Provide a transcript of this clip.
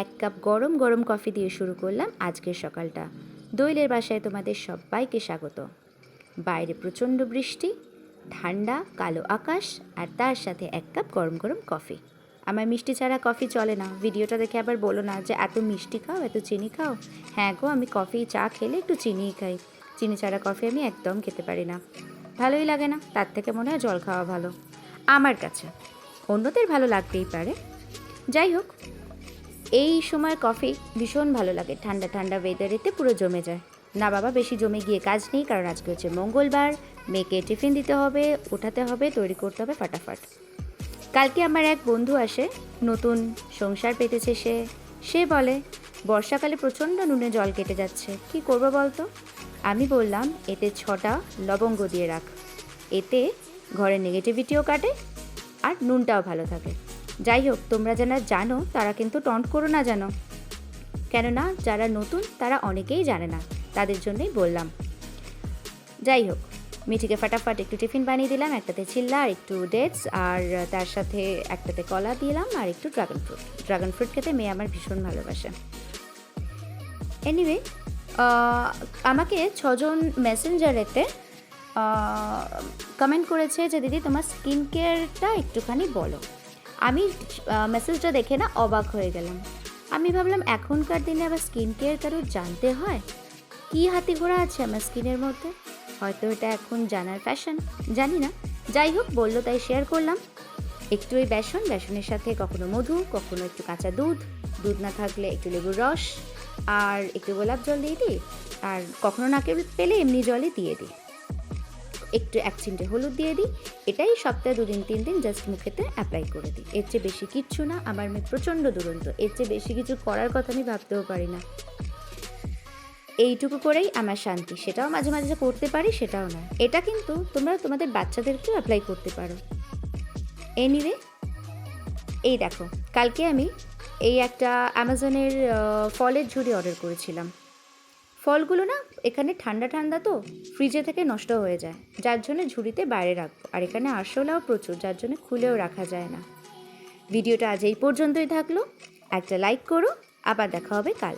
এক কাপ গরম গরম কফি দিয়ে শুরু করলাম আজকের সকালটা। দোয়েলের বাসায় তোমাদের সবাইকে স্বাগত। বাইরে প্রচণ্ড বৃষ্টি, ঠান্ডা কালো আকাশ, আর তার সাথে এক কাপ গরম গরম কফি। আমার মিষ্টি ছাড়া কফি চলে না। ভিডিওটা দেখে আবার বলো না যে এত মিষ্টি খাও, এত চিনি খাও। হ্যাঁ গো, আমি কফি চা খেলে একটু চিনিই খাই। চিনি ছাড়া কফি আমি একদম খেতে পারি না, ভালোই লাগে না। তার থেকে মনে হয় জল খাওয়া ভালো আমার কাছে। অন্যদের ভালো লাগতেই পারে। যাই হোক, এই সময় কফি ভীষণ ভালো লাগে। ঠান্ডা ঠান্ডা ওয়েদারেতে পুরো জমে যায়। না বাবা, বেশি জমে গিয়ে কাজ নেই, কারণ আজকে হচ্ছে মঙ্গলবার। মেয়েকে টিফিন দিতে হবে, ওঠাতে হবে, তৈরি করতে হবে ফাটাফাট। কালকে আমার এক বন্ধু আসে, নতুন সংসার পেতেছে সে বলে বর্ষাকালে প্রচণ্ড নুনে জল কেটে যাচ্ছে, কি করবো বলতো? আমি বললাম এতে 6টা লবঙ্গ দিয়ে রাখ, এতে ঘরের নেগেটিভিটিও কাটে আর নুনটাও ভালো থাকে। যাই হোক, তোমরা যারা জানো তারা কিন্তু টন্ট করো না যেন, কেননা যারা নতুন তারা অনেকেই জানে না, তাদের জন্যই বললাম। যাই হোক, মিঠিকে ফাটাফাট একটু টিফিন বানিয়ে দিলাম। একটাতে চিল্লা আর একটু ডেটস, আর তার সাথে একটাতে কলা দিলাম আর একটু ড্রাগন ফ্রুট খেতে মেয়ে আমার ভীষণ ভালোবাসে। এনিওয়ে, আমাকে 6জন মেসেঞ্জারেতে কমেন্ট করেছে যে দিদি তোমার স্কিন কেয়ারটা একটুখানি বলো। আমি মেসেজটা দেখে না অবাক হয়ে গেলাম। আমি ভাবলাম এখনকার দিনে আবার স্কিন কেয়ার কারোর জানতে হয়? কী হাতি ঘোড়া আছে আমার স্কিনের মধ্যে? হয়তো এটা এখন জানার ফ্যাশন, জানি না। যাই হোক, বললো তাই শেয়ার করলাম। একটু ওই বেসনের সাথে কখনো মধু, কখনো একটু কাঁচা দুধ না থাকলে একটু লেবুর রস আর একটু গোলাপ জল দিয়ে দিই, আর কখনো নাকে পেলে এমনি জলে দিয়ে দিই, একটু 1 চিমটে হলুদ দিয়ে দিই। এটাই সপ্তাহে 2 দিন 3 দিন জাস্ট মুখেতে অ্যাপ্লাই করে দিই। এর চেয়ে বেশি কিচ্ছু না। আমার মেয়ে প্রচণ্ড দুরন্ত, এর চেয়ে বেশি কিছু করার কথা আমি ভাবতেও পারি না। এইটুকু করেই আমার শান্তি। সেটাও মাঝে মাঝে যে করতে পারি সেটাও নয়। এটা কিন্তু তোমরা তোমাদের বাচ্চাদেরকেও অ্যাপ্লাই করতে পারো। এনিওয়ে, এই দেখো, কালকে আমি এই একটা অ্যামাজনের ফলের ঝুড়ি অর্ডার করেছিলাম। ফলগুলো না এখানে ঠান্ডা ঠান্ডা তো ফ্রিজে থেকে নষ্ট হয়ে যায়, যার জন্য ঝুড়িতে বাইরে রাখবো। আর এখানে আরশোলাও প্রচুর, যার জন্য খুলেও রাখা যায় না। ভিডিওটা আজ এই পর্যন্তই থাকলো। একটা লাইক করো, আবার দেখা হবে কাল।